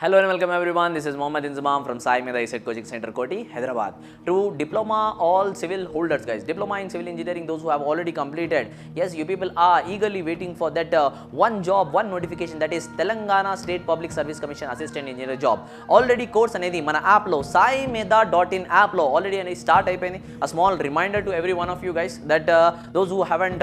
Hello and welcome everyone. This is Mohammad Inzamam from Sai Meda ISET Coaching Center, Koti, Hyderabad. To diploma all civil holders, guys, diploma in civil engineering, those who have already completed. Yes, you people are eagerly waiting for that one job, one notification, that is Telangana State Public Service Commission Assistant Engineer job. Already course anedi mana app lo saimeda.in app lo already anedi start అయిపోయింది. A small reminder to every one of you guys that those who haven't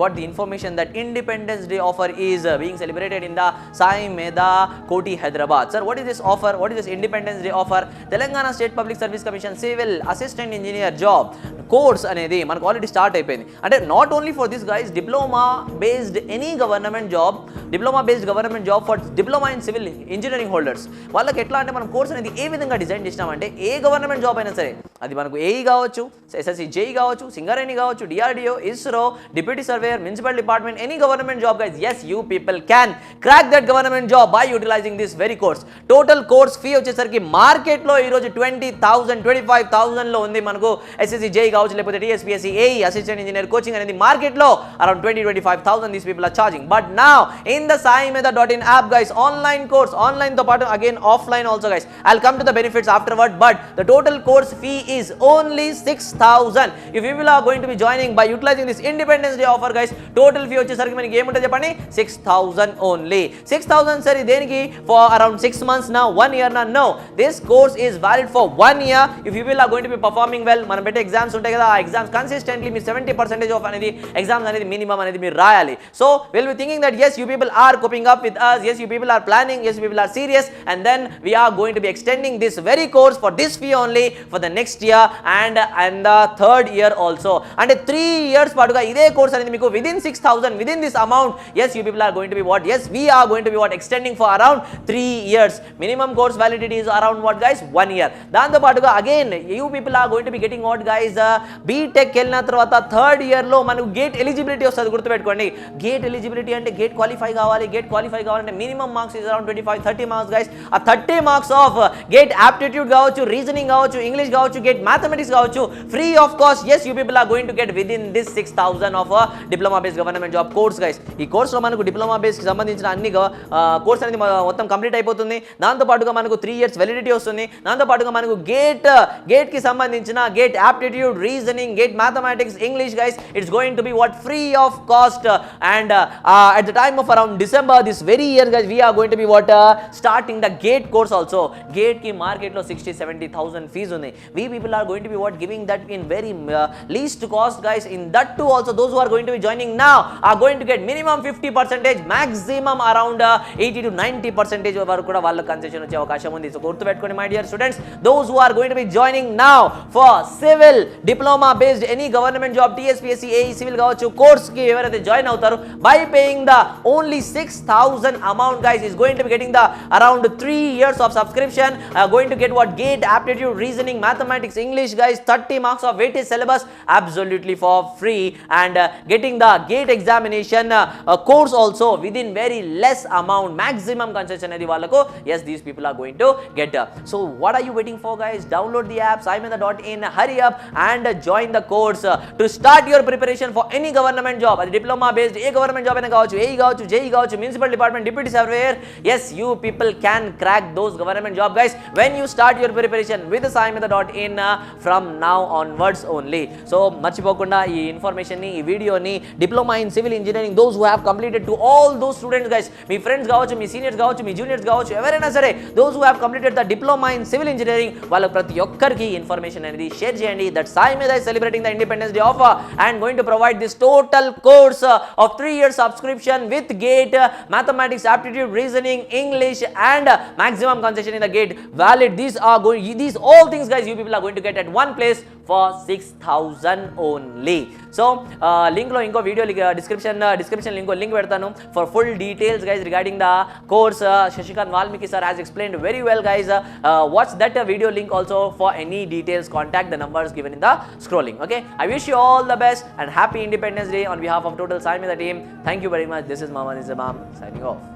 got the information that Independence Day offer is being celebrated in the Sai Meda Koti, Hyderabad. Sir, what is this offer? What is this Independence Day offer? Telangana State Public Service Commission Civil Assistant Engineer job course అనేది మనకు already start అయిపోయింది. అంటే not only for this guys, diploma based any government job, diploma based government job for diploma in civil engineering holders వాళ్ళకి ఎట్లా అంటే మనం course అనేది ఏ విధంగా డిజైన్ చేసినామంటే ఏ గవర్నమెంట్ జాబ్ అయినా సరే, అది మనకు ఏఈ కావచ్చు, ఎస్ఎస్సి జేఈ కావచ్చు, సింగరేణి కావచ్చు, DRDO, ISRO, deputy surveyor, municipal department, any government job guys, yes you people can crack that government job by utilizing this very course. Total course fee వచ్చేసరికి మార్కెట్లో ఈరోజు 20,000 25,000 లో ఉంది. మనకు ఎస్ఎస్సి జేఈ కావచ్చు, లేకపోతే TSPSC AE assistant engineer coaching అనేది మార్కెట్లో around 20-25,000 these people are charging. But now in the saimeda.in app guys, online course, online తో పాటు again offline also guys. I'll come to the benefits afterward, but the total course fee is only 6,000. if you people are going to be joining by utilizing this Independence Day offer guys, total fee వచ్చేసరికి మనకి ఏముంటుంది చెప్పండి, 6,000 only. 6,000 సరే దేనికి? for around 6 months now, 1 year now? No, this course is valid for 1 year. if you people are going to be performing well, మనం పెట్టే exams ఉంటాయి కదా, ఆ ఎగ్జామ్స్ కన్సిస్టెంట్లీ మీరు 70% ఆఫ్ అనేది ఎగ్జామ్స్ అనేది మినిమం అనేది మీరు రాయాలి. So will be thinking that yes you people are coping up with us, yes you people are planning, yes you people are serious, and then we are going to be extending this very course for this fee only for the next year and the third year also. అంటే 3 years పాటుగా ఇదే course అనేది మీకు within 6,000, within this amount, yes you people are going to be what, yes we are going to be what, extending for around 3 years. minimum course validity is around what guys, 1 year. దాంతో పాటుగా again you people are going to be getting what guys, BTech వెళ్ళిన తర్వాత third year లో మనకు gate eligibility వస్తుంది. గుర్తుపెట్టుకోండి, gate eligibility అంటే gate qualify కావాలి. గేట్ క్వాలిఫై కావాలంటే minimum marks is around 25-30 marks guys. ఆ 30 మార్క్స్ ఆఫ్ గేట్ ఆప్టిట్యూడ్ కావచ్చు, రీజనింగ్ కావచ్చు, ఇంగ్లీష్ కావచ్చు, గేట్ మ్యాథమెటిక్స్ కావచ్చు, free of cost yes you people are going to get within this 6,000 of a diploma based government job course guys. ఈ course లో మనకు diploma base కి సంబంధించిన అన్ని కోర్స్ అనేది మొత్తం కంప్లీట్ అయిపోతుంది. దాంతో పాటుగా మనకు 3 years వ్యాలిడిటీ వస్తుంది. దాంతో పాటుగా మనకు గేట్ కి సంబంధించిన gate aptitude, reasoning, gate mathematics, English guys, it's going to be what, free of cost. And at the time of around December this very year guys, we are going to be what, starting the gate course also. gate ki market lo 60-70,000 fees undi. we people are going to be what, giving that in very least cost guys. in that too also those who are going to be joining now are going to get minimum 50%, maximum around 80-90% వరకు కూడా వాళ్ళకి concession వచ్చే అవకాశం ఉంది. So గుర్తుపెట్టుకోండి my dear students, those who are going to be joining now for civil diploma based any government job, TSPSC AE civil కావచ్చు course కి ఎవరైతే జాయిన్ అవుతారో by paying the only 6,000 amount guys, is going to be getting the around 3 years of subscription, going to get what, gate aptitude, reasoning, mathematics, English guys, 30 marks of weighted syllabus absolutely for free, and getting the gate examination course also within very less amount, maximum concession అనేది వాళ్ళకు yes these people are going to get. so what are you waiting for guys? download the app saimeda.in, hurry up and join the course to start your preparation for any government job. అది diploma based ఏ government job అయినా కావచ్చు, AE కావచ్చు, JEE కావచ్చు, municipal department, deputy surveyor, yes you people can crack those government job guys when you start your preparation with saimeda.in from now onwards only. so మర్చిపోకుండా ఈ information ని, ఈ వీడియోని diploma in civil engineering those who have completed, to all those students guys, me friends కావచ్చు, మీ seniors కావచ్చు, మీ juniors కావచ్చు, ఎవరైనా సరే those who have completed the diploma in civil engineering వాళ్ళకి ప్రతి ఒక్కరికి ఇన్ఫర్మేషన్ అనేది షేర్ చేయండి. that Sai Meda is celebrating the Independence Day offer and going to provide this total course of 3 years subscription with gate, mathematics, aptitude, reasoning, English, and maximum concession in the gate valid. These all things guys you people are going to get at one place for 6,000 only. so link lo inko video description link link పెడతాను for full details guys regarding the course. Shashikant Valmiki sir has explained very well guys. watch that video link also for any details. contact the numbers given in the scrolling. okay, I wish you all the best and happy Independence Day on behalf of total Sai Meda team. thank you very much. this is Mohammad Inzamam signing off.